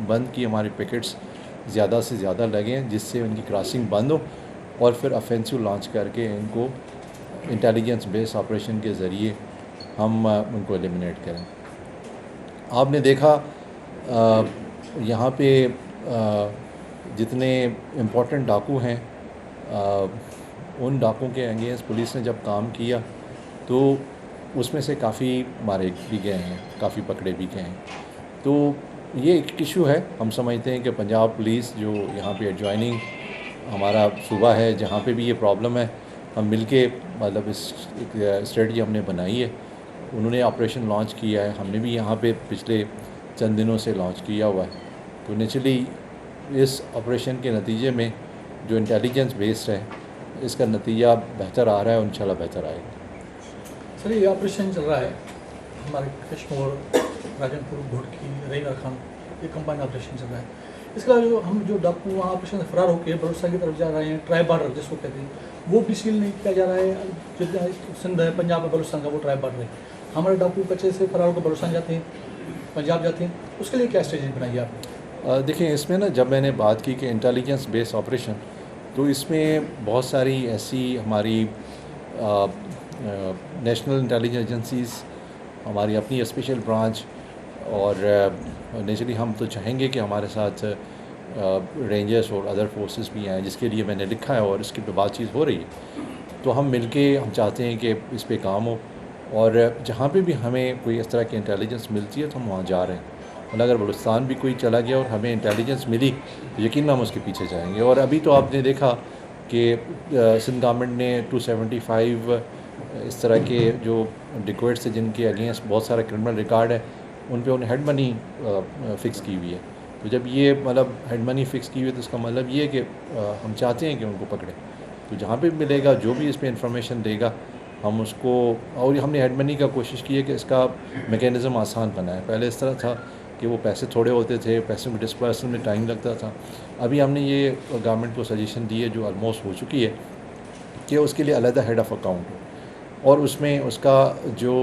बंद की, हमारे पिकेट्स ज़्यादा से ज़्यादा लगें जिससे उनकी क्रॉसिंग बंद हो और फिर ऑफेंसिव लॉन्च करके इनको इंटेलिजेंस बेस्ड ऑपरेशन के ज़रिए हम उनको एलिमिनेट करें। आपने देखा यहाँ पे जितने इम्पोर्टेंट डाकू हैं उन डाकुओं के अगेंस्ट पुलिस ने जब काम किया तो उसमें से काफ़ी मारे भी गए हैं, काफ़ी पकड़े भी गए हैं। तो ये एक इशू है। हम समझते हैं कि पंजाब पुलिस जो यहाँ पे एडजॉइनिंग हमारा सूबा है जहाँ पे भी ये प्रॉब्लम है, हम मिलके मतलब इस स्ट्रेटजी हमने बनाई है। उन्होंने ऑपरेशन लॉन्च किया है, हमने भी यहाँ पे पिछले चंद दिनों से लॉन्च किया हुआ है। तो नेचुरली इस ऑपरेशन के नतीजे में जो इंटेलिजेंस बेस्ड है इसका नतीजा बेहतर आ रहा है और इंशाल्लाह बेहतर आएगा। सर ये ऑपरेशन चल रहा है हमारे कश्मीर, राजनपुर, घोड़की, रेगा खान, ये कंबाइंड ऑपरेशन चल रहा है। इसके अलावा जो डाकू वहाँ ऑपरेशन से फरार होकर बलूचिस्तान की तरफ जा रहे हैं, ट्राई बार्डर जिसको कहते हैं, वो भी सील नहीं किया जा रहा है। जितना सिंध है, पंजाब है, बलूचिस्तान का वो ट्राई बार्डर है। हमारे डाकू कच्चे से फरार होकर बलूचिस्तान जाते हैं, पंजाब जाते हैं, उसके लिए क्या स्ट्रेटजी बनाई है आपने? देखिए, इसमें ना जब मैंने बात की कि इंटेलिजेंस बेस्ड ऑपरेशन, तो इसमें बहुत सारी ऐसी हमारी नेशनल इंटेलिजेंस एजेंसीज़, हमारी अपनी स्पेशल ब्रांच और नेचुरली हम तो चाहेंगे कि हमारे साथ रेंजर्स और अदर फोर्सेस भी आएँ, जिसके लिए मैंने लिखा है और इसकी पे बातचीत हो रही है। तो हम मिलके हम चाहते हैं कि इस पे काम हो और जहाँ पे भी हमें कोई इस तरह की इंटेलिजेंस मिलती है तो हम वहाँ जा रहे हैं। और अगर बलूचिस्तान भी कोई चला गया और हमें इंटेलिजेंस मिली तो यकीन हम उसके पीछे जाएंगे। और अभी तो आपने देखा कि सिंध गवर्नमेंट ने 275 इस तरह के जो डिक्वेट्स हैं जिनके अगेंस्ट बहुत सारा क्रिमिनल रिकॉर्ड है, उन पे उन्हें हेड मनी फ़िक्स की हुई है। तो जब ये मतलब हेड मनी फ़िक्स की हुई है तो इसका मतलब ये है कि हम चाहते हैं कि उनको पकड़ें। तो जहाँ पे मिलेगा, जो भी इस पे इंफॉर्मेशन देगा, हम उसको, और हमने हेड मनी का कोशिश की है कि इसका मेकेनिज़्म आसान बनाए। पहले इस तरह था कि वो पैसे थोड़े होते थे, पैसे को डिस्पर्सन में टाइम लगता था। अभी हमने ये गवर्नमेंट को सजेशन दी है जो ऑलमोस्ट हो चुकी है कि उसके लिए अलग हेड ऑफ़ अकाउंट हो और उसमें उसका जो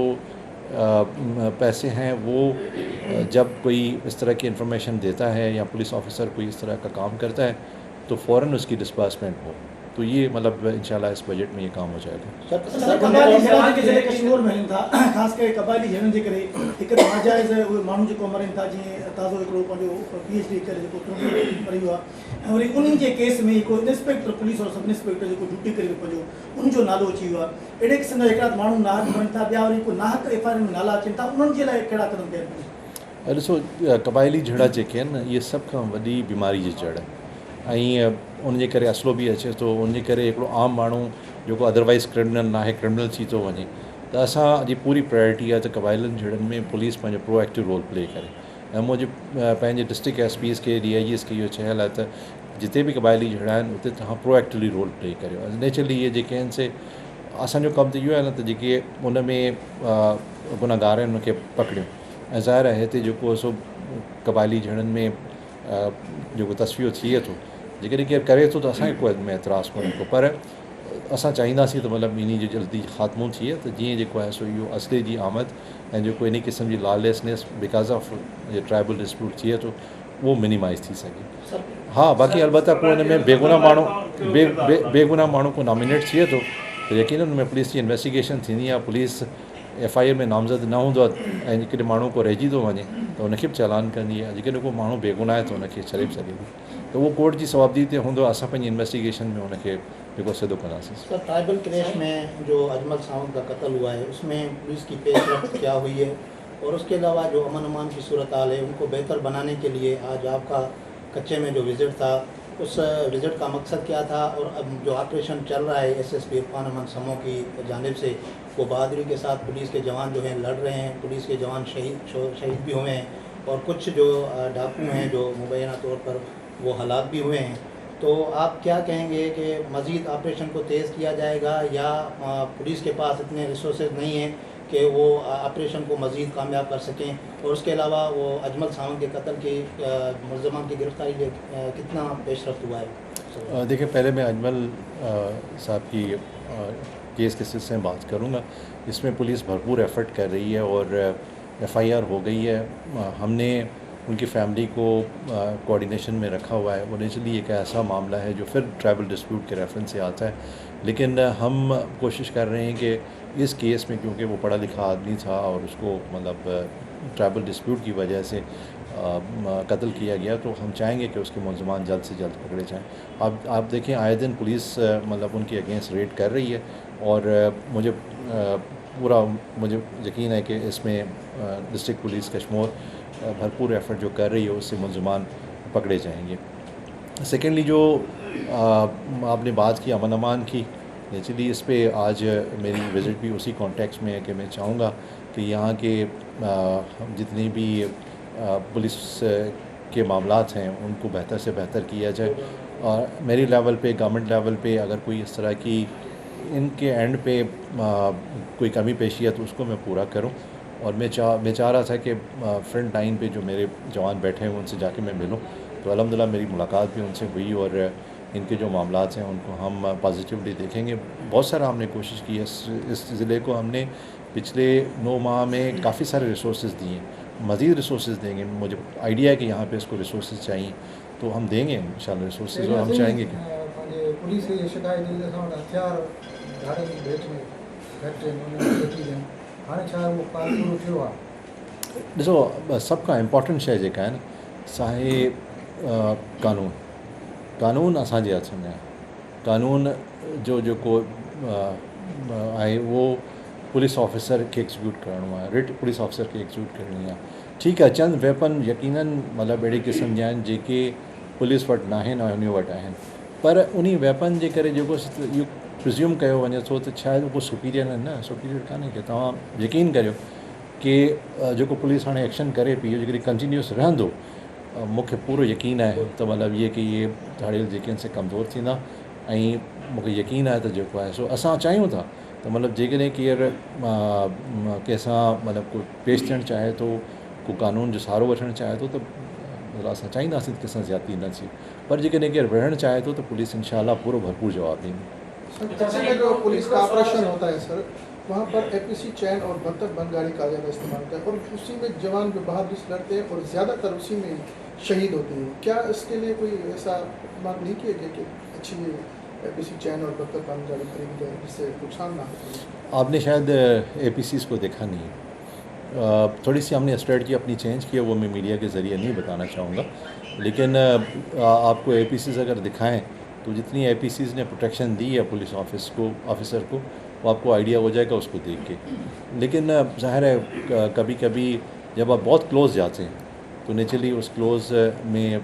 पैसे हैं वो जब कोई इस तरह की इन्फॉर्मेशन देता है या पुलिस ऑफिसर कोई इस तरह का काम करता है तो फ़ौरन उसकी डिस्बर्समेंट हो। तो ये मतलब इंशाल्लाह इस बजट में ये काम हो जाएगा। कश्मीर में था ख़ास करे कबायली झेड़न जे करे हिकु नाजाइज़ उहे माण्हू जेको मरनि था, जीअं ताज़ो हिकिड़ो पंहिंजो PhD करे जेको पढ़ी वियो आहे, ऐं वरी उन्हनि जे केस में हिकु इंस्पेक्टर पुलिस और सब इंस्पेक्टर जेको ड्यूटी करे पंहिंजो उनजो नालो अची वियो आहे। अहिड़े क़िस्म जा हिकिड़ा माण्हू नाहक बणनि था, ॿिया वरी को नाहक FIR में नाला अचनि था, उन्हनि जे लाइ कहिड़ा क़दम कया? ॾिसो, क़बाइली झगड़ा जेके आहिनि न, इहे सभ खां वॾी बीमारी जी जड़ आहे ऐं उनजे करे असलो बि अचे थो। उनजे करे हिकिड़ो आम माण्हू जेको अदरवाइज़ क्रिमिनल नाहे, क्रिमिनल थी थो वञे। त असांजी पूरी प्रायोरिटी आहे त क़बाइलियुनि झड़नि में पुलिस पंहिंजो प्रोएक्टिव रोल प्ले करे। ऐं मुंहिंजे पंहिंजे डिस्ट्रिक्ट SPs खे, DIGs खे इहो चयल आहे त जिते बि क़बाइली झगड़ा आहिनि उते तव्हां प्रोएक्टिवली रोल प्ले करियो। नेचुरली इहे जेके आहिनि से असांजो कमु त इहो आहे न त जेके उन में गुनहगार आहिनि उनखे पकड़ियूं। ऐं ज़ाहिर आहे हिते जेको सो क़बाइली झड़नि में जेको तस्वीर थिए थो, जेकॾहिं केरु करे थो त असांखे कोई में एतिराज़ु कोन्हे को, पर असां चाहींदासीं त मतिलबु इन जो जल्दी ख़ात्मो थिए त जीअं जेको आहे सो इहो असले जी आमद ऐं जेको इन क़िस्म जी लॉलेसनेस बिकॉज ऑफ ये ट्राइबल डिस्प्यूट थिए थो उहो मिनिमाइज़ थी सघे। हाँ, बाक़ी अलबत्ता को हिन में बेगुनाह माण्हू बेगुनाह माण्हू को नॉमिनेट थिए थो त यकीनन हुन में पुलिस जी इन्वेस्टिगेशन थींदी आहे। पुलिस FIR में नामज़द न हूंदो आहे ऐं जेकॾहिं माण्हू को रहिजी थो वञे त हुनखे बि चालान कंदी आहे। जेकॾहिं को माण्हू बेगुनाह आहे त हुनखे छॾे बि सघे थी, त उहो कोर्ट जी सवाबदी ते हूंदो। असां पंहिंजी इन्वेस्टिगेशन में हुनखे जेको सिधो कंदासीं। सर, ट्राइबल क्रैश में जो अजमल सावंत का कत्ल हुआ है उसमें पुलिस की पेशरफ्त क्या हुई है, और उसके अलावा जो अमन अमान की सूरत हाल है उनको बेहतर बनाने के लिए आज आपका कच्चे में जो विज़िट था, उस विज़िट का मकसद क्या था, और अब जो ऑपरेशन चल रहा है SSP इरफान अहमद समो की जानिब से, वो बहादुरी के साथ पुलिस के जवान जो हैं लड़ रहे हैं, पुलिस के जवान शहीद भी हुए हैं और कुछ जो डाकू हैं जो मुबैना तौर पर वो हलाक भी हुए हैं। तो आप क्या कहेंगे कि मज़ीद ऑपरेशन को तेज़ किया जाएगा या पुलिस के पास इतने रिसोर्सेज नहीं हैं कि वो ऑपरेशन को मज़ीद कामयाब कर सकें, और उसके अलावा वो अजमल सावंत के कत्ल की मुलज़मान की गिरफ़्तारी लिए कितना पेशरफ्त हुआ है? देखिए, पहले मैं अजमल साहब की केस के सिलसिले में बात करूँगा। इसमें पुलिस भरपूर एफ़र्ट कर रही है और FIR हो गई है। हमने उनकी फ़ैमिली को कोऑर्डिनेशन में रखा हुआ है। वो नेचुरली एक ऐसा मामला है जो फिर ट्राइबल डिस्प्यूट के रेफरेंस से आता है, लेकिन हम कोशिश कर रहे हैं कि इस केस में, क्योंकि वो पढ़ा लिखा आदमी था और उसको मतलब ट्राइबल डिस्प्यूट की वजह से कत्ल किया गया, तो हम चाहेंगे कि उसके मुलज़मान जल्द से जल्द पकड़े जाएँ। आप देखें, आए दिन पुलिस मतलब उनके अगेंस्ट रेड कर रही है, और मुझे यकीन है कि इसमें डिस्ट्रिक्ट पुलिस कश्मीर भरपूर एफ़र्ट जो कर रही है उससे मुलज़मान पकड़े जाएंगे। सेकेंडली, जो आपने बात की अमन अमान की, नेचुरली इस पे आज मेरी विज़िट भी उसी कॉन्टेक्स्ट में है कि मैं चाहूँगा कि यहाँ के जितनी भी पुलिस के मामलात हैं उनको बेहतर से बेहतर किया जाए, और मेरी लेवल पे, गवर्नमेंट लेवल पे अगर कोई इस तरह की इनके एंड पे कोई कमी पेशी है तो उसको मैं पूरा करूं। और मैं चाह रहा था कि फ्रंट लाइन पे जो मेरे जवान बैठे हैं उनसे जाके मैं मिलूं, तो अल्हम्दुलिल्लाह मेरी मुलाकात भी उनसे हुई, और इनके जो मामलात हैं उनको हम पॉजिटिवली देखेंगे। बहुत सारा हमने कोशिश की है, इस ज़िले को हमने पिछले 9 माह में काफ़ी सारे रिसोर्स दिए, मज़ीद रिसोर्स देंगे। मुझे आइडिया है कि यहाँ पे इसको रिसोर्स चाहिए, तो हम देंगे इंशाल्लाह रिसोर्स, और हम चाहेंगे कि पुलिस जी शिकायत ईंदे हथियार धाड़े जी भेट में घटि वठी ॾियनि, हाणे छा उहो काल पूरो थियो आहे? ॾिसो, सभु खां इम्पोर्टेंट शइ जेका आहे न, सा आहे कानून असांजे हथ में आहे। कानून जो जेको आहे उहो पुलिस ऑफिसर खे एग्जीक्यूट करिणो आहे, रिट पुलिस ऑफिसर खे एग्जीक्यूट करणी आहे। ठीकु आहे, चंद वेपन यकीनन मतिलबु अहिड़े क़िस्म जा आहिनि जेके पुलिस वटि न आहिनि ऐं उन वटि आहिनि, पर उन वेपन जे करे जेको इहो प्रिज़्यूम कयो वञे थो त शायदि उहो सुपीरियर न सुपीरियर कान्हे। कि तव्हां यकीन करियो कि जेको पुलिस हाणे एक्शन करे पई, जेकॾहिं कंटिन्यूस रहंदो, मूंखे पूरो यकीन आहे त मतिलबु इहे कि इहे धाड़ियल जेके आहिनि से कमज़ोर थींदा, ऐं मूंखे यकीन आहे त जेको आहे सो असां चाहियूं था त मतिलबु जेकॾहिं केरु कंहिंसां मतिलबु को पेश थियणु चाहे थो, को कानून जो सहारो वठणु चाहे थो, त मतिलबु असां चाहींदासीं कि कंहिंसां ज़्यादती न थिए, पर जेकॾहिं केरु विढ़णु चाहे थो त पुलिस इंशाअल्लाह पूरो भरपूर जवाबु ॾींदी। जो पुलिस का ऑपरेशन होता है सर, वहाँ पर एपीसी चैन और बंदूक बंदगाड़ी का ज़्यादा इस्तेमाल होता है, और उसी में जवान जो बहादुरी से लड़ते हैं और ज़्यादातर उसी में शहीद होते हैं। क्या इसके लिए कोई ऐसा बात नहीं किया गया कि अच्छी एपीसी चैन और बंदूक बंदगाड़ी खरीदी जाए जिससे नुकसान ना हो? आपने शायद एपीसीज़ को देखा नहीं है, थोड़ी सी हमने स्ट्रेटजी अपनी चेंज की है, वो मैं मीडिया के ज़रिए नहीं बताना चाहूँगा, लेकिन आपको एपीसीज़ अगर दिखाएं तो जितनी एपीसीज़ ने प्रोटेक्शन दी है पुलिस ऑफिसर को वो आपको आइडिया हो जाएगा उसको देख के। लेकिन ज़ाहिर है कभी कभी जब आप बहुत क्लोज़ जाते हैं तो नेचुरली उस क्लोज़ में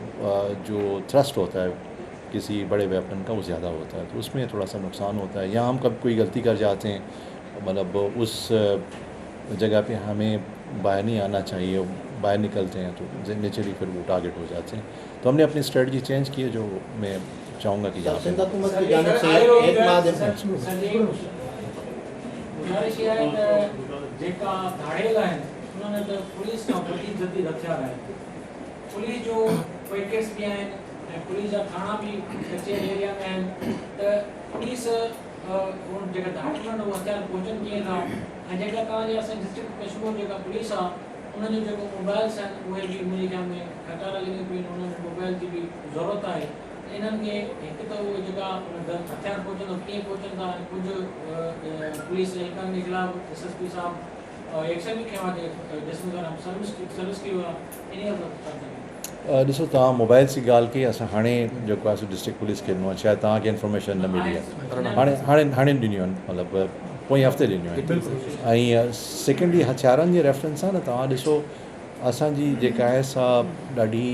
जो थ्रस्ट होता है किसी बड़े वेपन का वो ज़्यादा होता है, तो उसमें थोड़ा सा नुकसान होता है। या हम कभी कोई गलती कर जाते हैं, मतलब उस जगह पे हमें बाहर नहीं आना चाहिए, बाहर निकलते हैं तो नेचुरली फिर वो टारगेट हो जाते हैं। तो हमने अपनी स्ट्रेटजी चेंज की है, जो मैं चाहूँगा कि यहाँ सिंध हुकूमत की जानिब से एक माह गुज़ारिश इहा आहे त जेका धाड़ेल आहिनि उन्हनि त पुलिस खां वधीक जदीद हथियार आहिनि। पुलिस जो पैकेट्स बि आहिनि ऐं पुलिस जा थाणा बि कचहरी एरिया में आहिनि, त पुलिस जेका धाड़ेल आहिनि उहे हथियार पहुचनि कीअं था, ऐं जेका तव्हांजे असांजे डिस्ट्रिक्ट कश्मीर जेका पुलिस आहे उन्हनि जो जेको मोबाइल्स आहिनि उहे बि मुंहिंजे ख्याल में खटारा लॻी पियूं आहिनि, उन्हनि मोबाइल जी बि ज़रूरत आहे। इन्हनि खे हिकु त उहे जेका हथियार पहुचंदा कीअं पहुचंदा, कुझु पुलिस एहकाम के खिलाफ SSP साहब एक्शन भी खिलाफ जिसमें हम सर्विस की ॾिसो, तव्हां मोबाइल जी ॻाल्हि कई, असां हाणे जेको आहे डिस्ट्रिक्ट पुलिस खे ॾिनो आहे, शायदि तव्हांखे इन्फॉर्मेशन न मिली आहे, हाणे ॾिनियूं आहिनि, मतिलबु पोइ हफ़्ते ॾिनियूं आहिनि। ऐं सेकेंडली हथियारनि जे रेफरेंस सां न तव्हां ॾिसो, असांजी जेका आहे सा ॾाढी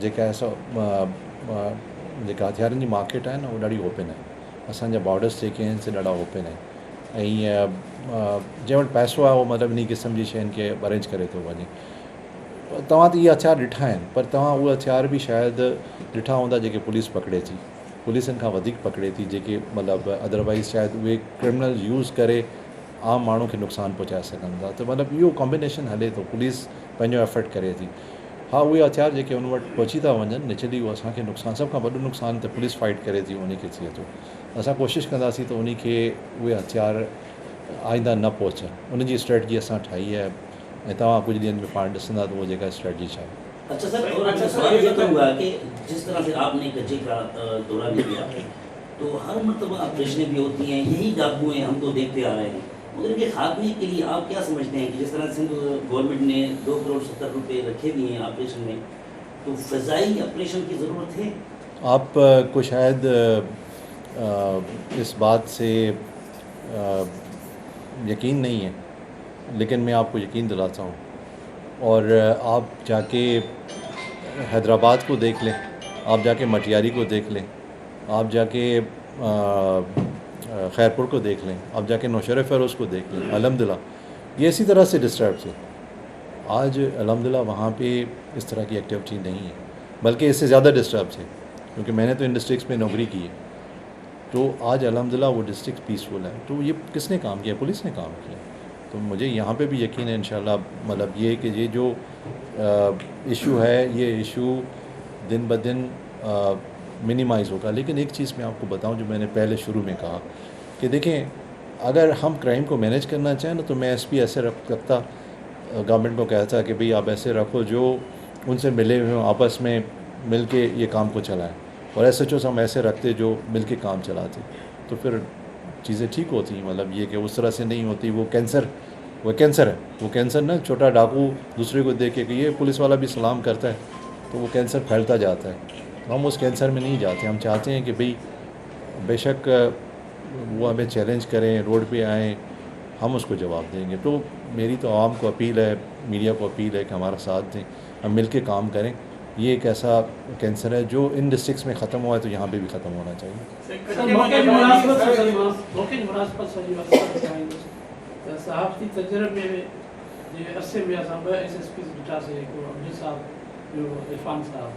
जेका आहे सा जेका हथियारनि जी मार्केट आहे न उहा ॾाढी ओपन आहे। असांजा बॉर्डर्स जेके आहिनि से ॾाढा ओपन आहिनि, ऐं जंहिं वटि पैसो आहे उहो मतिलबु इन क़िस्म जी शयुनि खे अरेंज करे थो वञे। तव्हां त इहे हथियार ॾिठा आहिनि, पर तव्हां उहे हथियार बि शायदि ॾिठा हूंदा जेके पुलिस पकड़े थी, पुलिसनि खां वधीक पकड़े थी, जेके मतिलबु अदरवाइज़ शायदि उहे क्रिमिनल यूज़ करे आम माण्हू खे नुक़सानु पहुचाए सघनि था। त मतिलबु इहो कॉम्बिनेशन हले थो, पुलिस पंहिंजो एफर्ट करे थी। हाँ, उहे हथियार जेके उन वटि पहुची था वञनि, नेचुरली उहो असांखे नुक़सानु, सभ खां वॾो नुक़सानु त पुलिस फाइट करे थी उन खे थिए थो। असां कोशिशि कंदासीं त उन खे उहे हथियार आईंदा न पहुचनि, उन जी स्ट्रेटजी असां ठाही आहे। ऐं तव्हां कुझु ॾींहंनि में पाण ॾिसंदा त उहा जेका स्ट्रेटजी छा आहे। अच्छा सर, और सवाल ये करूँगा कि जिस तरह से आपने कच्चे का दौरा भी किया, तो हर मरतबा ऑपरेशनें भी होती हैं, यही डाकू हैं, हम तो देखते आ रहे हैं, मगर इनके खात्मे के लिए आप क्या समझते हैं कि जिस तरह सिंध गवर्नमेंट ने 2 करोड़ 70 रुपये रखे भी हैं ऑपरेशन में, तो फ़ज़ाई ऑपरेशन की ज़रूरत है? आपको शायद इस बात से यकीन नहीं है, लेकिन मैं आपको यकीन दिलाता हूँ। और आप जाके हैदराबाद को देख लें, आप जाके मटियारी को देख लें, आप जाके खैरपुर को देख लें, आप जाके नौशहर फ़िरोज़ को देख लें। अल्हम्दुलिल्लाह ये इसी तरह से डिस्टर्ब थे। आज अल्हम्दुलिल्लाह वहाँ पे इस तरह की एक्टिविटी नहीं है, बल्कि इससे ज़्यादा डिस्टर्ब थे, क्योंकि मैंने तो इन डिस्ट्रिक्ट्स में नौकरी की है। तो आज अल्हम्दुलिल्लाह वो डिस्ट्रिक्ट पीसफुल है। तो ये किसने काम किया? पुलिस ने काम किया। तो मुझे यहाँ पे भी यकीन है इंशाल्लाह, मतलब ये कि ये जो इशू है, ये इशू दिन ब दिन मिनिमाइज़ होगा। लेकिन एक चीज़ मैं आपको बताऊँ, जो मैंने पहले शुरू में कहा कि देखें, अगर हम क्राइम को मैनेज करना चाहें ना, तो मैं SP ऐसे रखता, गवर्नमेंट को कहता कि भाई आप ऐसे रखो जो उनसे मिले हुए हों, आपस में मिल के ये काम को चलाएं, और SHOs हम ऐसे रखते जो मिल के काम चलाते, तो फिर चीज़ें ठीक होती। मतलब ये कि उस तरह से नहीं होती। वो कैंसर है, वो कैंसर ना, छोटा डाकू दूसरे को देख के कि ये पुलिस वाला भी सलाम करता है, तो वो कैंसर फैलता जाता है। तो हम उस कैंसर में नहीं जाते। हम चाहते हैं कि भाई बेशक वो हमें चैलेंज करें, रोड पे आएँ, हम उसको जवाब देंगे। तो मेरी तो आवाम को अपील है, मीडिया को अपील है कि हमारा साथ दें, हम मिल के काम करें। ये एक ऐसा कैंसर है जो इन डिस्ट्रिक्ट्स में ख़त्म हुआ है, तो यहाँ पे भी ख़त्म होना चाहिए। सहाफ़ती तजर्बे जे अरसे में असां 2 SSPs ॾिठासीं, हिकिड़ो अब्दुल साहब, ॿियो इरफान साहब।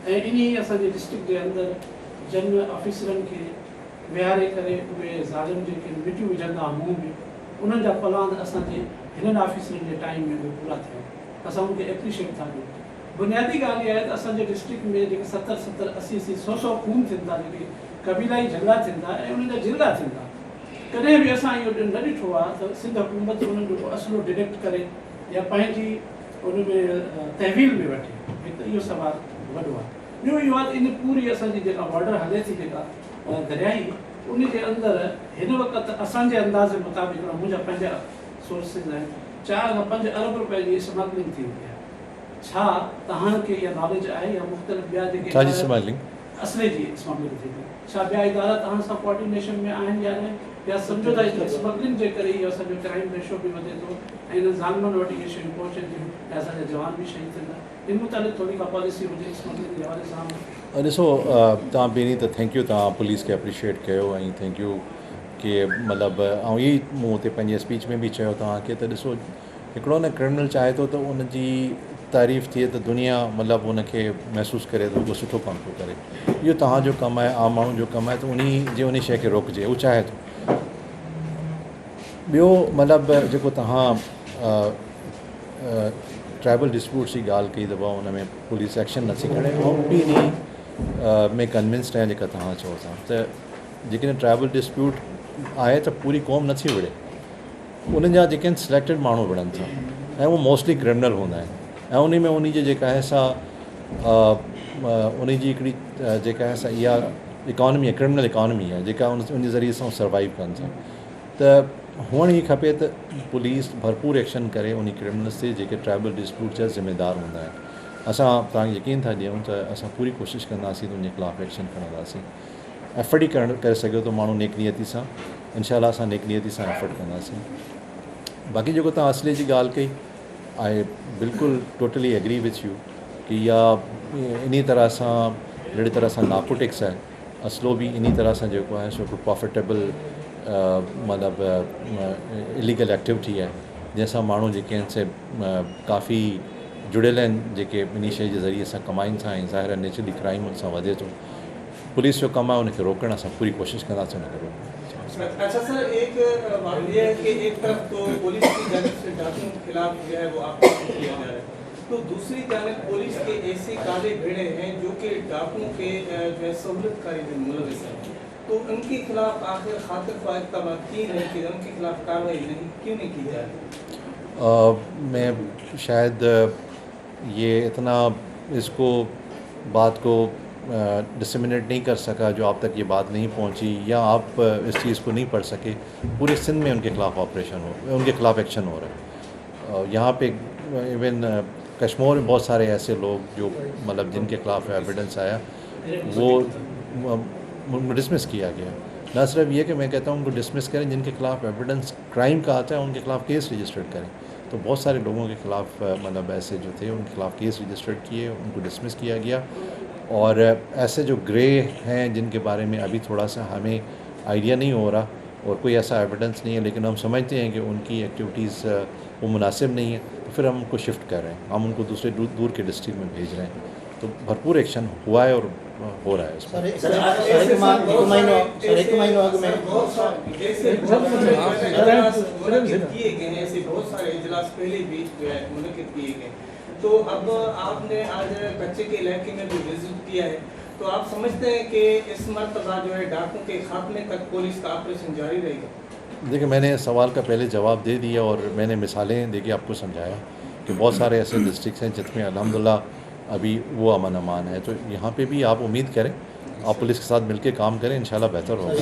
ऐं इन असांजे डिस्ट्रिक्ट जे अंदरि जन ऑफिसरनि खे विहारे करे उहे ज़ालिम जेके मिटियूं विझंदा मुंहुं में, उन्हनि जा प्लान असांजे हिननि ऑफिसरनि जे टाइम में उहे पूरा थिया। असां उनखे एप्रिशिएट था कयूं। बुनियादी ॻाल्हि इहा आहे त असांजे डिस्ट्रिक्ट में जेके 70-70, 80-80, 100-100 खून थियनि था, जेके क़बीलाई झगड़ा थियनि था ऐं उन्हनि जा जिरगा थियनि था। कॾहिं बि असां इहो न ॾिठो आहे त सिंध हुकूमत उन्हनि जो असलो डिटेक्ट करे या पंहिंजी उन में तहवील में वठे। हिकु त इहो सवाल वॾो आहे। ॿियो इहो आहे त इन पूरी असांजी जेका बॉर्डर हले थी, जेका दरियाई, उन जे अंदरि हिन वक़्तु असांजे अंदाज़े मुताबिक़, मुंहिंजा पंहिंजा सोर्सिस आहिनि, 4 खां 5 अरब रुपए जी स्मगलिंग थी वई आहे। छा तव्हांखे इहा नॉलेज आहे या मुख़्तलिफ़ ॿिया जेके असले जी स्मगलिंग थी वई, छा ॿिया इदारा तव्हां सां कोऑर्डिनेशन में आहिनि या न? या सम्झो था स्मगलिंग जे करे इहो असांजो क्राइम रेशो बि वधे थो ऐं हिन ज़ालिमनि वटि इहे शयूं पहुचनि थियूं ऐं असांजा जवान बि शहीद थींदा? इन मुताबिक़ थोरी का पॉलिसी हुजे स्मगलिंग जे हवाले सां। ॾिसो, तव्हां पहिरीं त थैंक यू, तव्हां पुलिस खे अप्रिशिएट कयो, ऐं थैंक यू कि मतिलबु ऐं इहे मूं हुते पंहिंजे स्पीच में बि चयो तव्हांखे त ॾिसो, हिकिड़ो न क्रिमिनल चाहे थो त उनजी तारीफ़ थिए त दुनिया मतिलबु उनखे महसूसु करे थो, उहो सुठो कमु थो करे। इहो तव्हांजो कमु आहे, आम माण्हुनि जो कमु आहे, त उन शइ खे रोकिजे, उहो चाहे थो। ॿियो मतिलबु जेको तव्हां ट्राइबल डिस्प्यूट्स जी ॻाल्हि कई दफ़ा, हुन में पुलिस एक्शन नथी खणे, ऐं बि इन में कन्विंस्ड आहियां जेका तव्हां चओ था त जेकॾहिं ट्राइबल डिस्प्यूट आहे त पूरी क़ौम नथी विढ़े, उन्हनि जा जेके आहिनि सिलेक्टेड माण्हू विढ़नि था, ऐं उहे मोस्टली क्रिमिनल हूंदा आहिनि, ऐं उन में उन जी जेका आहे सा उन जी हिकिड़ी जेका आहे सा इहा इकॉनमी आहे, क्रिमिनल इकॉनमी आहे, जेका उन ज़रिए सां सर्वाइव कनि था। त हुअणु ई खपे त पुलिस भरपूर एक्शन करे उन क्रिमिनल्स ते जेके ट्राइबल डिस्प्यूट जा ज़िम्मेदार हूंदा आहिनि। असां तव्हांखे यकीन था ॾियूं त असां पूरी कोशिशि कंदासीं त उनजे ख़िलाफ़ु एक्शन खणंदासीं। एफर्ट ई करे सघियो त माण्हू नेक नियती सां, इनशाला असां नेक नियती सां एफर्ट कंदासीं। बाक़ी जेको तव्हां असले जी ॻाल्हि कई, आई बिल्कुलु टोटली एग्री विथ यू कि इहा इन तरह सां जहिड़ी तरह सां नार्कोटिक्स आहे, असलो बि इन तरह सां जेको आहे सो प्रॉफिटेबल मतिलबु इलीगल एक्टिविटी आहे, जंहिंसां माण्हू जेके आहिनि से काफ़ी जुड़ियल आहिनि, जेके इन शइ जे ज़रिए सां कमाइनि था, ऐं ज़ाहिर नेचुरली क्राइम उन सां वधे थो। पुलिस जो कमु आहे उनखे रोकणु, असां पूरी कोशिशि कंदासीं उनखे रोकणु। अच्छा सर, एक बात यह है कि एक तरफ तो पुलिस की जानिब से डाकुओं के खिलाफ जो है वो ऑपरेशन किया जा रहा है, तो दूसरी जानिब पुलिस के ऐसे काले भेड़े हैं जो कि डाकुओं के जो है सहूलतकारी में मुलविस हैं, तो उनके खिलाफ आखिर खातिर ख्वाह तबाकीन है कि उनके खिलाफ कार्रवाई क्यों नहीं की जा रही? मैं शायद ये इतना इसको बात को डिसमिनेट नहीं कर सका जो आप तक ये बात नहीं पहुंची, या आप इस चीज़ को नहीं पढ़ सके। पूरे सिंध में उनके ख़िलाफ़ उनके ख़िलाफ़ एक्शन हो रहा है। यहाँ पे इवन कश्मीर में बहुत सारे ऐसे लोग जो मतलब जिनके ख़िलाफ़ एविडेंस आया वो डिसमिस किया गया। ना सिर्फ ये कि मैं कहता हूँ उनको डिसमिस करें, जिनके ख़िलाफ़ एविडेंस क्राइम का आता है उनके ख़िलाफ़ केस रजिस्टर्ड करें। तो बहुत सारे लोगों के ख़िलाफ़ मतलब ऐसे जो थे उनके ख़िलाफ़ केस रजिस्टर्ड किए, उनको डिसमिस किया गया। और ऐसे जो ग्रे हैं जिनके बारे में अभी थोड़ा सा हमें आइडिया नहीं हो रहा और कोई ऐसा एविडेंस नहीं है, लेकिन हम समझते हैं कि उनकी एक्टिविटीज़ वो मुनासिब नहीं है, तो फिर हम उनको शिफ्ट कर रहे हैं, हम उनको दूसरे दूर के डिस्ट्रिक्ट में भेज रहे हैं। तो भरपूर एक्शन हुआ है और हो रहा है उस पर। किए गए हैं, ऐसे बहुत सारे इजलास पहले भी मुनक़िद किए गए। तो अब आपने आज कच्चे के इलाके में भी विजिट किया है, तो आप समझते हैं कि इस मरतबा जो है डाकुओं के खात्मे तक पुलिस का ऑपरेशन जारी रहेगा? देखिए, मैंने सवाल का पहले जवाब दे दिया और मैंने मिसालें देके आपको समझाया कि बहुत सारे ऐसे डिस्ट्रिक्ट हैं जिसमें अल्हम्दुलिल्लाह अभी वो अमन अमान है। तो यहाँ पे भी आप उम्मीद करें, आप पुलिस के साथ मिलकर काम करें, इंशाल्लाह बेहतर होगा।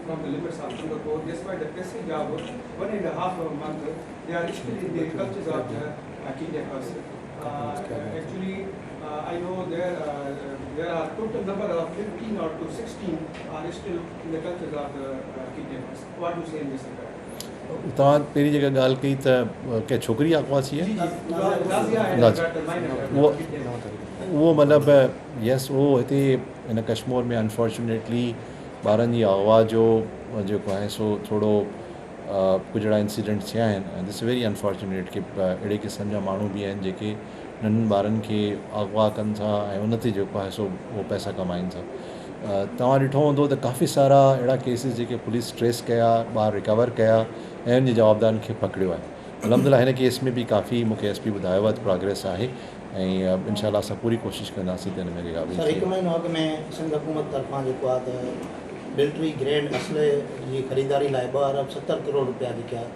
from the limits of Singapore, despite the passage of 1.5 month, they are still in the cultures of the kidnappers. Actually, I know there are total number of 15 or to 16 are still in the cultures of the kidnappers. What do you say in this regard? तव्हां पहिरीं जेका ॻाल्हि कई त कंहिं छोकिरी अॻवा थी आहे, उहो मतिलबु यस, उहो हिते हिन कश्मीर में अनफॉर्चुनेटली ॿारनि जी अगवा जो जेको आहे सो थोरो कुझु अहिड़ा इंसिडेंट थिया आहिनि। दिस वेरी अनफॉर्चुनेट कि अहिड़े क़िस्म जा माण्हू बि आहिनि जेके नंढनि ॿारनि खे अगवा कनि था ऐं उन ते जेको आहे सो उहो पैसा कमाइनि था। तव्हां ॾिठो हूंदो त काफ़ी सारा अहिड़ा केसिस जेके पुलिस ट्रेस कया, ॿार रिकवर कया ऐं उन जे जवाबदारनि खे पकड़ियो आहे। अल्हम्दुलिल्लाह हिन केस में बि काफ़ी मूंखे एसपी ॿुधायो आहे त प्रोग्रेस आहे ऐं इंशाल्लाह असां पूरी कोशिशि कंदासीं त हिन में रिकवरी थिए। हिकु महीनो अॻु में सिंध हुकूमत तरफ़ां जेको आहे त मिलिट्री ग्रेड असले जी ख़रीदारी लाइ 2 अरब 70 करोड़ रुपया जेके आहे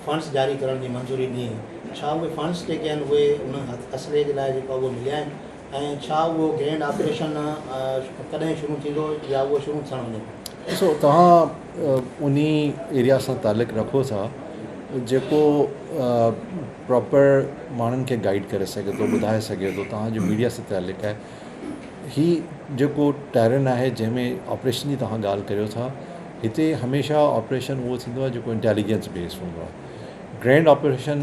फंड्स जारी करण जी मंज़ूरी ॾिनी। छा उहे फंड्स जेके आहिनि उहे उन असले जे लाइ जेको उहो मिलिया आहिनि, ऐं छा उहो ग्रैंड ऑपरेशन कॾहिं शुरू थींदो या उहो शुरू थियणु वञे? ॾिसो, तव्हां उन एरिया सां तालुक़ु रखो था जेको प्रॉपर माण्हुनि खे गाइड करे सघे थो, ॿुधाए सघे थो। तव्हांजो मीडिया सां तालुक़ु आहे। हीउ जेको टेरन आहे जंहिंमें ऑपरेशन जी तव्हां ॻाल्हि करियो था, हिते हमेशह ऑपरेशन उहो थींदो आहे जेको इंटेलिजेंस बेस्ड हूंदो आहे। ग्रैंड ऑपरेशन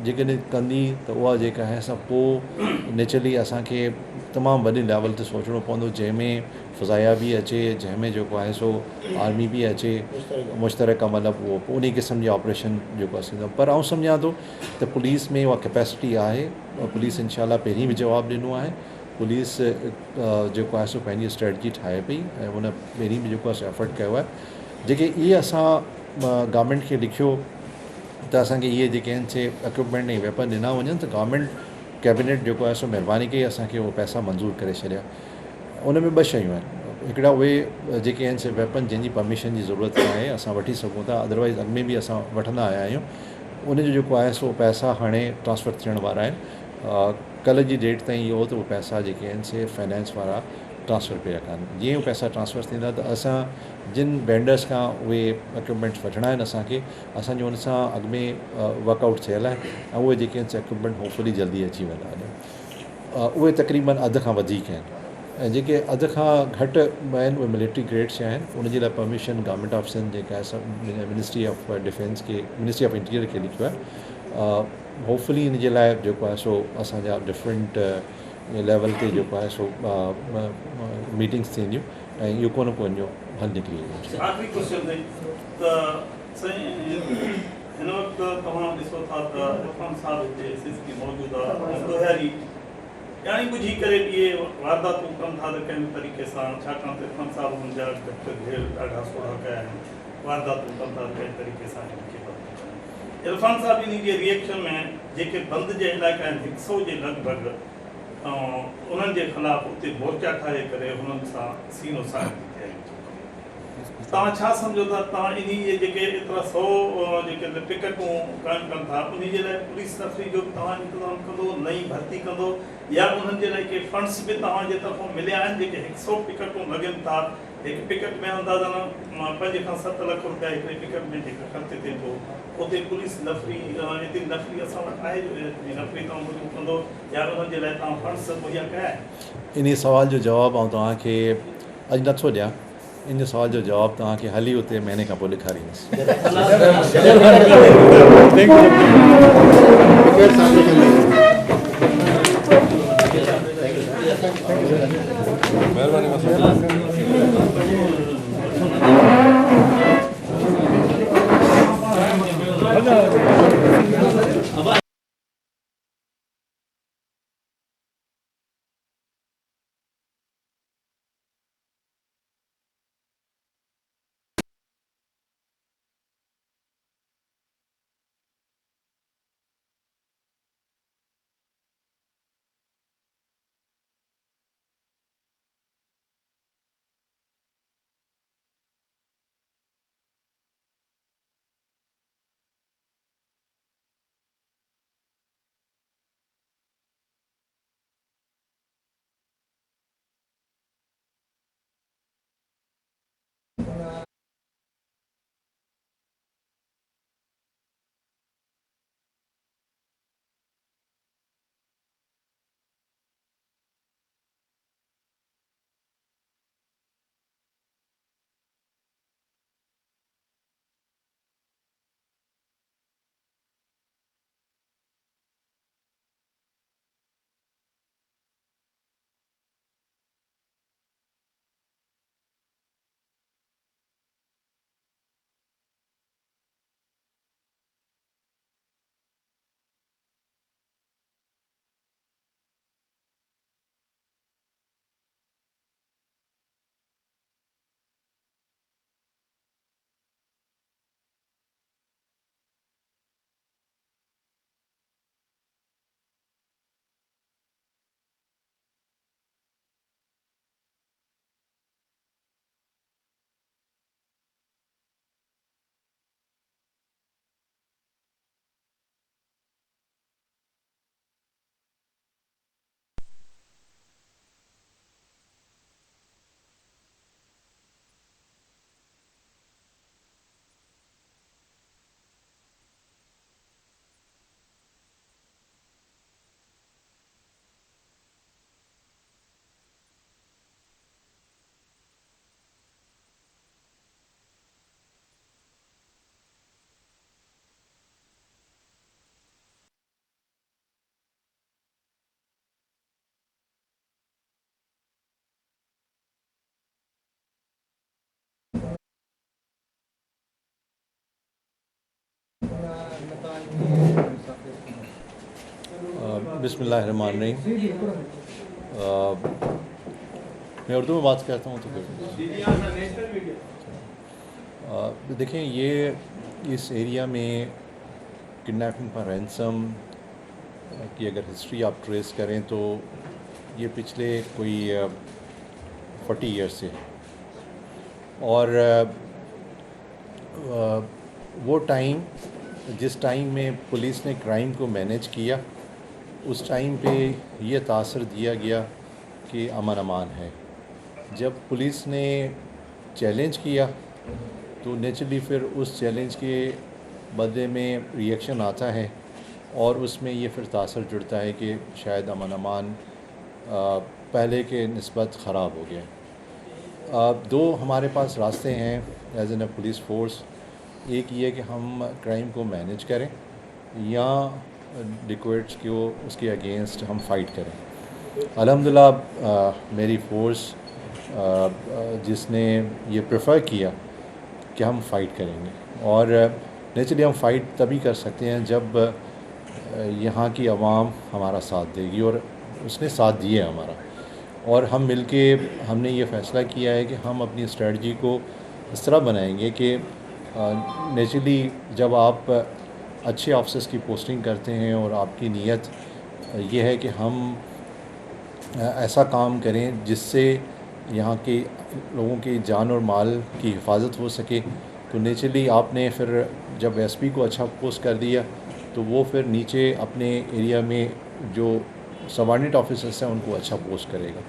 जेकॾहिं कंदी त उहा जेका आहे असां पोइ नेचुरली असांखे तमामु वॾे लेवल ते सोचणो पवंदो, जंहिंमें फ़ज़ाया बि अचे, जंहिंमें जेको आहे सो आर्मी बि अचे, मुश्तरका मतिलबु उहो उन क़िस्म जी ऑपरेशन जेको आहे थींदो। पर आउं सम्झां थो त पुलिस में उहा कैपेसिटी आहे। पुलिस इंशाल्लाह पहिरीं बि जवाबु ॾिनो आहे। पुलिस जेको आहे सो पंहिंजी स्ट्रेटजी ठाहे पई ऐं उन पहिरीं बि जेको आहे सो एफर्ट कयो आहे। जेके इहे असां गवर्नमेंट खे लिखियो त असांखे इहे जेके आहिनि से इक्विपमेंट ऐं वेपन ॾिना वञनि, त गवर्नमेंट कैबिनेट जेको आहे सो महिरबानी कई, असांखे उहे पैसा मंज़ूर करे छॾिया। उन में 2 शयूं आहिनि। हिकिड़ा उहे जेके आहिनि से वेपन जंहिंजी परमिशन जी ज़रूरत न आहे असां वठी सघूं था, अदरवाइज़ अॻु में बि असां वठंदा आया आहियूं। उनजो जेको आहे सो पैसा हाणे ट्रांसफ़र थियण वारा आहिनि। कल्ह जी डेट ताईं इहो त उहे पैसा जेके आहिनि से फाइनेंस वारा ट्रांसफ़र पिया कनि। जीअं उहे पैसा ट्रांसफ़र थींदा त असां जिन वेंडर्स खां उहे इक्विपमेंट्स वठिणा आहिनि असांजो उन सां अॻु में वर्कआउट थियल आहे ऐं उहे जेके आहिनि से इक्विपमेंट होपफुली जल्दी अची वेंदा। उहे तक़रीबन अधु खां वधीक आहिनि ऐं जेके अधु खां घटि आहिनि उहे मिलिट्री ग्रेड्स जा आहिनि। उन जे लाइ परमिशन गवर्नमेंट ऑफ सिंध जेका आहे सभु मिनिस्ट्री ऑफ डिफेंस खे, मिनिस्ट्री ऑफ इंटीरियर खे लिखियो आहे। होपफुली इन जे लाइ जेको आहे सो असांजा डिफरेंट लेवल ते जेको आहे सो मीटिंग्स थींदियूं ऐं इहो को न को इनजो हल निकिरी वेंदो। आख़िरी क्वेश्चन है त हिन वक़्तु तव्हां ॾिसो था त इरफान साहब हिते एसएसपी मौजूद आहे, दोहियारी ॼाणी बुझी करे इहे वारदातूं कनि था त कंहिं तरीक़े सां, छाकाणि त इरफान साहब मुंहिंजा घेर ॾाढा सुठा कया आहिनि, वारदातूं कनि था कंहिं तरीक़े सां हिनखे इरफान साहब इन जे रिएक्शन में जेके बंद जे इलाइक़ा आहिनि 100 जे लॻभॻि उन्हनि जे ख़िलाफ़ उते मोर्चा ठाहे करे हुननि सां सीनो साहिब तव्हां छा सम्झो था तव्हां इन जे जेके एतिरा 100 जेके टिकटूं काइमु कनि था उन जे लाइ पुलिस नफ़री जो तव्हां इंतज़ाम कंदो नई भर्ती कंदो या उन्हनि जे लाइ के फंड्स बि तव्हांजे तरफ़ां मिलिया आहिनि जेके 100 टिकटूं लॻनि था हिकु टिकट में अंदाज़न 5 खां 7 लख रुपया हिकिड़े टिकट में जेका ख़र्च थिए थो उते पुलिस नफ़री हिते नफ़री असां वटि आहे नफ़री तव्हां मुंहिंजो कंदो या उन्हनि जे लाइ तव्हां फंड्स मुहैया कया आहिनि इन सवाल जो जवाबु आउं तव्हांखे अॼु नथो ॾियां इन सवाल जो जवाबु तव्हांखे हली उते महीने खां पोइ ॾेखारींदुसि। बिस्मिल्लाहिर्रहमानिर्रहीम। मैं उर्दू में बात करता हूँ तो फिर देखें ये इस एरिया में किडनैपिंग पर रैंसम की अगर हिस्ट्री आप ट्रेस करें तो ये पिछले कोई 40 ईयर्स से और वो टाइम जिस टाइम में पुलिस ने क्राइम को मैनेज किया उस टाइम पे ये तासर दिया गया कि अमन अमान है। जब पुलिस ने चैलेंज किया तो नेचुरली फिर उस चैलेंज के बदले में रिएक्शन आता है और उसमें ये फिर तासर जुड़ता है कि शायद अमन अमान पहले के निस्बत ख़राब हो गया। दो हमारे पास रास्ते हैं एज एन पुलिस फोर्स। एक ये कि हम क्राइम को मैनेज करें या डिक्वेट्स को उसके अगेंस्ट हम फाइट करें। अल्हम्दुलिल्लाह मेरी फोर्स जिसने ये प्रेफर किया कि हम फ़ाइट करेंगे और नेचुरली हम फ़ाइट तभी कर सकते हैं जब यहाँ की आवाम हमारा साथ देगी और उसने साथ दिया हमारा। और हम मिलके हमने ये फ़ैसला किया है कि हम अपनी स्ट्रेटजी को इस तरह बनाएंगे कि नेचुरली जब आप अच्छे ऑफिसर्स की पोस्टिंग करते हैं और आपकी नीयत ये है कि हम ऐसा काम करें जिससे यहाँ के लोगों की जान और माल की हिफाजत हो सके, तो नेचुरली आपने फिर जब एसपी को अच्छा पोस्ट कर दिया तो वो फिर नीचे अपने एरिया में जो सबॉर्डिनेट ऑफिसर्स हैं उनको अच्छा पोस्ट करेगा।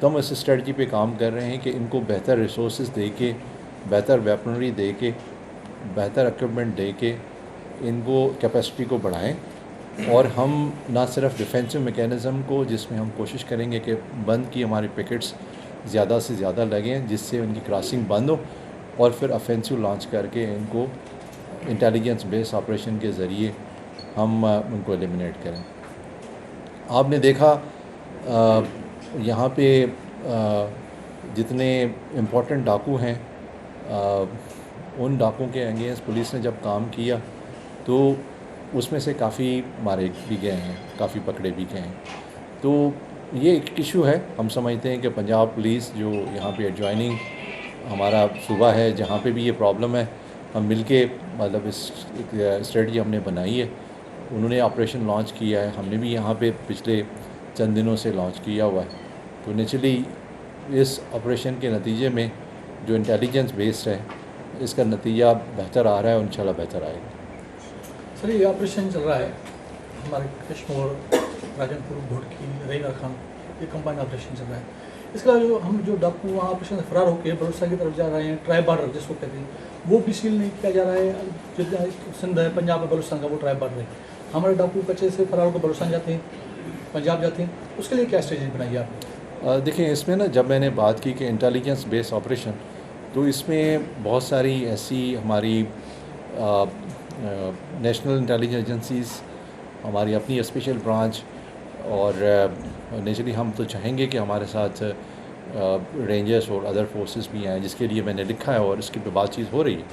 तो हम इस स्ट्रेटजी पे काम कर रहे हैं कि इनको बेहतर रिसोर्स दे के, बेहतर वेपनरी दे के, बेहतर इक्विपमेंट दे के इनको कैपेसिटी को बढ़ाएं, और हम ना सिर्फ डिफेंसिव मैकेनिज़्म को, जिसमें हम कोशिश करेंगे कि बंद की हमारी पिकेट्स ज़्यादा से ज़्यादा लगें जिससे उनकी क्रॉसिंग बंद हो, और फिर ऑफेंसिव लॉन्च करके इनको इंटेलिजेंस बेस्ड ऑपरेशन के ज़रिए हम उनको एलिमिनेट करें। आपने देखा यहाँ पे जितने इम्पोर्टेंट डाकू हैं, उन डाकुओं के अगेंस्ट पुलिस ने जब काम किया तो उसमें से काफ़ी मारे भी गए हैं, काफ़ी पकड़े भी गए हैं। तो ये एक इशू है। हम समझते हैं कि पंजाब पुलिस जो यहाँ पे एडजॉइनिंग हमारा सूबा है, जहाँ पे भी ये प्रॉब्लम है, हम मिलके मतलब इस स्ट्रेटजी हमने बनाई है। उन्होंने ऑपरेशन लॉन्च किया है, हमने भी यहाँ पे पिछले चंद दिनों से लॉन्च किया हुआ है। तो नेचुरली इस ऑपरेशन के नतीजे में जो इंटेलिजेंस बेस्ड है, इसका नतीजा बेहतर आ रहा है और इंशाल्लाह बेहतर आएगा। सर, ये ऑपरेशन चल रहा है हमारे कश्मीर, राजनपुर, घोटकी, रईना खान, ये कंबाइन ऑपरेशन चल रहा है। इसका जो डाकू वहाँ ऑपरेशन से फरार होकर बलूचिस्तान की तरफ जा रहे हैं, ट्राई बॉर्डर जिसको कहते हैं, वो भी सील नहीं किया जा रहा है। जो सिंध है, पंजाब और बलूचिस्तान का वो ट्राई बॉर्डर है। हमारे डाकू कच्चे से फरार होकर बलूचिस्तान जाते हैं, पंजाब जाते हैं, उसके लिए क्या स्ट्रेटजी बनाई है आपने? देखिए, इसमें ना जब मैंने बात की कि इंटेलिजेंस बेस्ड ऑपरेशन, तो इसमें बहुत सारी ऐसी हमारी नेशनल इंटेलिजेंस एजेंसीज़, हमारी अपनी स्पेशल ब्रांच, और नेचुरली हम तो चाहेंगे कि हमारे साथ रेंजर्स और अदर फोर्सेस भी आएँ, जिसके लिए मैंने लिखा है और इसकी पे बातचीत हो रही है।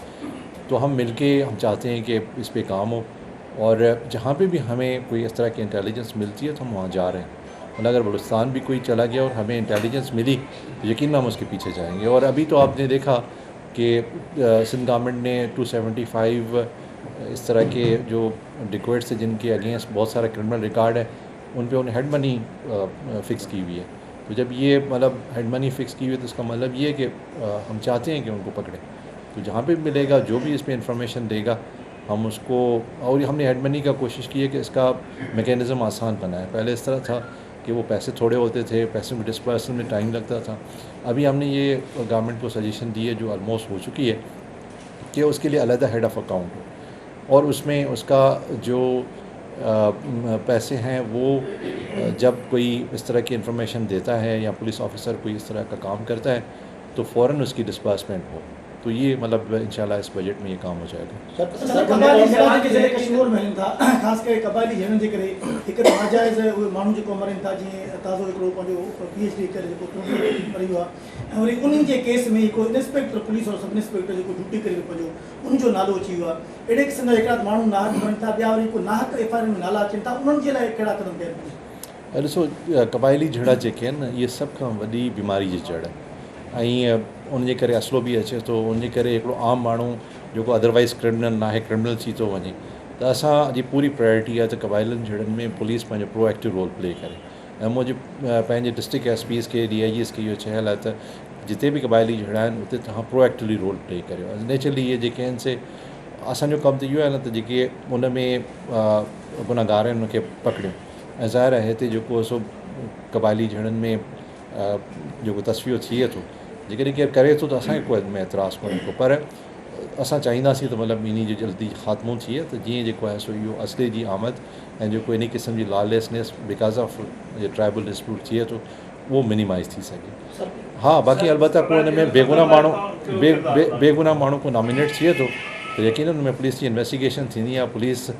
तो हम मिलके हम चाहते हैं कि इस पे काम हो, और जहाँ पे भी हमें कोई इस तरह की इंटेलिजेंस मिलती है तो हम वहाँ जा रहे हैं। मतलब अगर बलूचिस्तान भी कोई चला गया और हमें इंटेलिजेंस मिली तो यकीन हम उसके पीछे जाएंगे। और अभी तो आपने देखा कि सिंध गवर्नमेंट ने 275 इस तरह के जो डिक्वेट्स हैं जिनके अगेंस्ट बहुत सारा क्रिमिनल रिकॉर्ड है, उन पे उन्हें हेड मनी फ़िक्स की हुई है। तो जब ये मतलब हेड मनी फ़िक्स की हुई है तो इसका मतलब ये है कि हम चाहते हैं कि उनको पकड़ें। तो जहाँ पे मिलेगा, जो भी इस पर इंफॉर्मेशन देगा, हम उसको, और हमने हेड मनी का कोशिश की है कि इसका मैकेनिज़्म आसान बनाए। पहले इस तरह था कि वो पैसे थोड़े होते थे, पैसे को डिस्पर्सन में टाइम लगता था। अभी हमने ये गवर्नमेंट को सजेशन दी है, जो ऑलमोस्ट हो चुकी है, कि उसके लिए अलग हेड ऑफ़ अकाउंट हो, और उसमें उसका जो पैसे हैं वो जब कोई इस तरह की इंफॉर्मेशन देता है या पुलिस ऑफिसर कोई इस तरह का काम करता है तो फ़ौरन उसकी डिस्बर्समेंट हो। तो ये मतलब इंशाल्लाह इस बजट में ये काम हो जाएगा। कबायली ज़िला के ज़रिए कश्मीर में था, ख़ासि करे कबायली ज़िलनि जे करे हिकु नाजाइज़ उहे माण्हू जेको मरनि था, जीअं ताज़ो हिकिड़ो पंहिंजो PhD करे जेको पढ़ी वियो आहे, ऐं वरी उन्हनि जे केस में हिकु इंस्पेक्टर पुलिस और सब इंस्पेक्टर जेको ड्यूटी करे पंहिंजो उनजो नालो अची वियो आहे। अहिड़े क़िस्म जा हिकिड़ा माण्हू नाहक मरनि था, ॿिया वरी को नाहक FIR में नाला अचनि था, उन्हनि जे लाइ कहिड़ा क़दम कया? ॾिसो, क़बाइली झगड़ा जेके आहिनि न, इहे सभ खां वॾी बीमारी जी जड़ आहे। ऐं उनजे करे असलो बि अचे थो, उनजे करे हिकिड़ो आम माण्हू जेको अदरवाइज़ क्रिमिनल नाहे, क्रिमिनल थी थो वञे। त असांजी पूरी प्रायोरिटी आहे त क़बाइलियुनि झड़नि में पुलिस पंहिंजो प्रोएक्टिव रोल प्ले करे। ऐं मुंहिंजे पंहिंजे डिस्ट्रिक्ट SPs खे, DIGs खे इहो चयल आहे त जिते बि क़बाइली झगड़ा आहिनि उते तव्हां प्रोएक्टिवली रोल प्ले करियो। नेचुरली इहे जेके आहिनि से असांजो कमु त इहो आहे न त जेके उन में गुनाहगार आहिनि उनखे पकड़ियूं। ऐं ज़ाहिर आहे हिते जेको सो क़बाइली झड़नि में जेको तस्वीर थिए थो, जेकॾहिं केरु करे थो त असांखे कोई में एतिराज़ु कोन्हे को, पर असां चाहींदासीं त मतिलबु इन जो जल्दी ख़ात्मो थिए, त जीअं जेको आहे सो इहो असले जी आमद ऐं जेको इन क़िस्म जी lawlessness because of tribal dispute थिए थो उहो मिनिमाइज़ थी सघे। हाँ, बाक़ी अलबत्ता को हिन में बेगुनाह माण्हू को नॉमिनेट थिए थो त यकीन हुन में पुलिस जी इन्वेस्टिगेशन थींदी आहे। पुलिस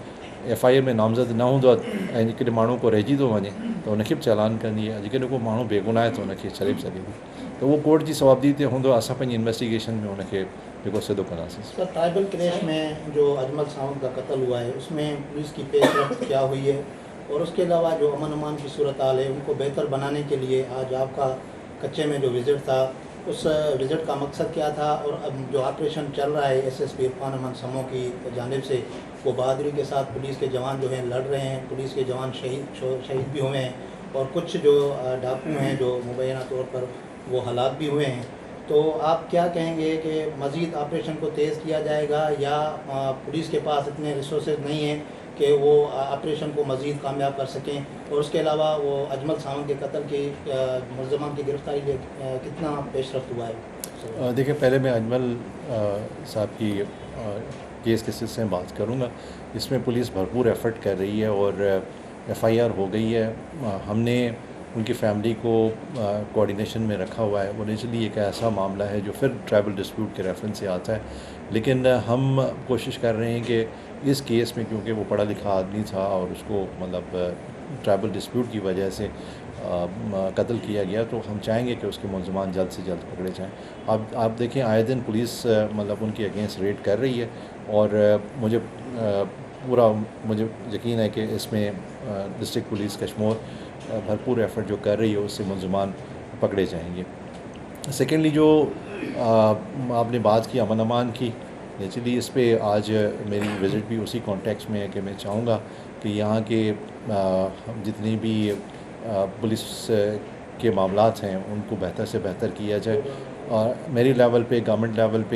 FIR में नामज़द न हूंदो आहे ऐं जेकॾहिं माण्हू को रहिजी थो वञे त उनखे बि चालान कंदी आहे। जेकॾहिं को माण्हू बेगुनाह आहे त उनखे छॾे बि सघे थी, त उहो कोर्ट जी सवाबदी ते हूंदो। असां पंहिंजी इन्वेस्टिगेशन में उनखे जेको सिधो कंदासीं। सर, ट्राइबल क्लैश में जो अजमल सावंत का कत्ल हुआ है उसमें पुलिस की पेशरफ्त क्या हुई है, और उसके अलावा जो अमन अमान की सूरत हाल है उनको बेहतर बनाने के लिए आज आपका कच्चे में जो विज़िट था, उस विज़िट का मकसद क्या था, और अब जो ऑपरेशन चल रहा है SSP इरफान अमन समो की जानिब से, वो बहादुरी के साथ पुलिस के जवान जो हैं लड़ रहे हैं, पुलिस के जवान शहीद भी हुए हैं, और कुछ जो डाकू हैं जो मुबैना तौर पर वो हालात भी हुए हैं। तो आप क्या कहेंगे कि मज़ीद ऑपरेशन को तेज़ किया जाएगा या पुलिस के पास इतने रिसोर्सेज नहीं हैं कि वो ऑपरेशन को मज़ीद कामयाब कर सकें? और उसके अलावा वो अजमल सावंत के कत्ल की मुलज़मान की गिरफ़्तारी लिए कितना पेशरफ्त हुआ है? देखिए, पहले मैं अजमल साहब की केस के सिलसिले में बात करूँगा। इसमें पुलिस भरपूर एफ़र्ट कर रही है और FIR हो गई है। हमने उनकी फैमिली को कोऑर्डिनेशन में रखा हुआ है। वो नेचुरली एक ऐसा मामला है जो फिर ट्राइबल डिस्प्यूट के रेफरेंस से आता है, लेकिन हम कोशिश कर रहे हैं कि इस केस में, क्योंकि वो पढ़ा लिखा आदमी था और उसको मतलब ट्राइबल डिस्प्यूट की वजह से कत्ल किया गया, तो हम चाहेंगे कि उसके मुलज़मान जल्द से जल्द पकड़े जाएँ। अब आप देखें, आए दिन पुलिस मतलब उनके अगेंस्ट रेड कर रही है और मुझे यकीन है कि इसमें डिस्ट्रिक्ट पुलिस कश्मीर भरपूर एफ़र्ट जो कर रही है उससे मुलज़मान पकड़े जाएंगे। सेकेंडली, जो आपने बात की अमन अमान की, नेचुरली इस पे आज मेरी विज़िट भी उसी कॉन्टेक्स्ट में है कि मैं चाहूँगा कि यहाँ के जितनी भी पुलिस के मामलात हैं उनको बेहतर से बेहतर किया जाए और मेरी लेवल पे, गवर्नमेंट लेवल पे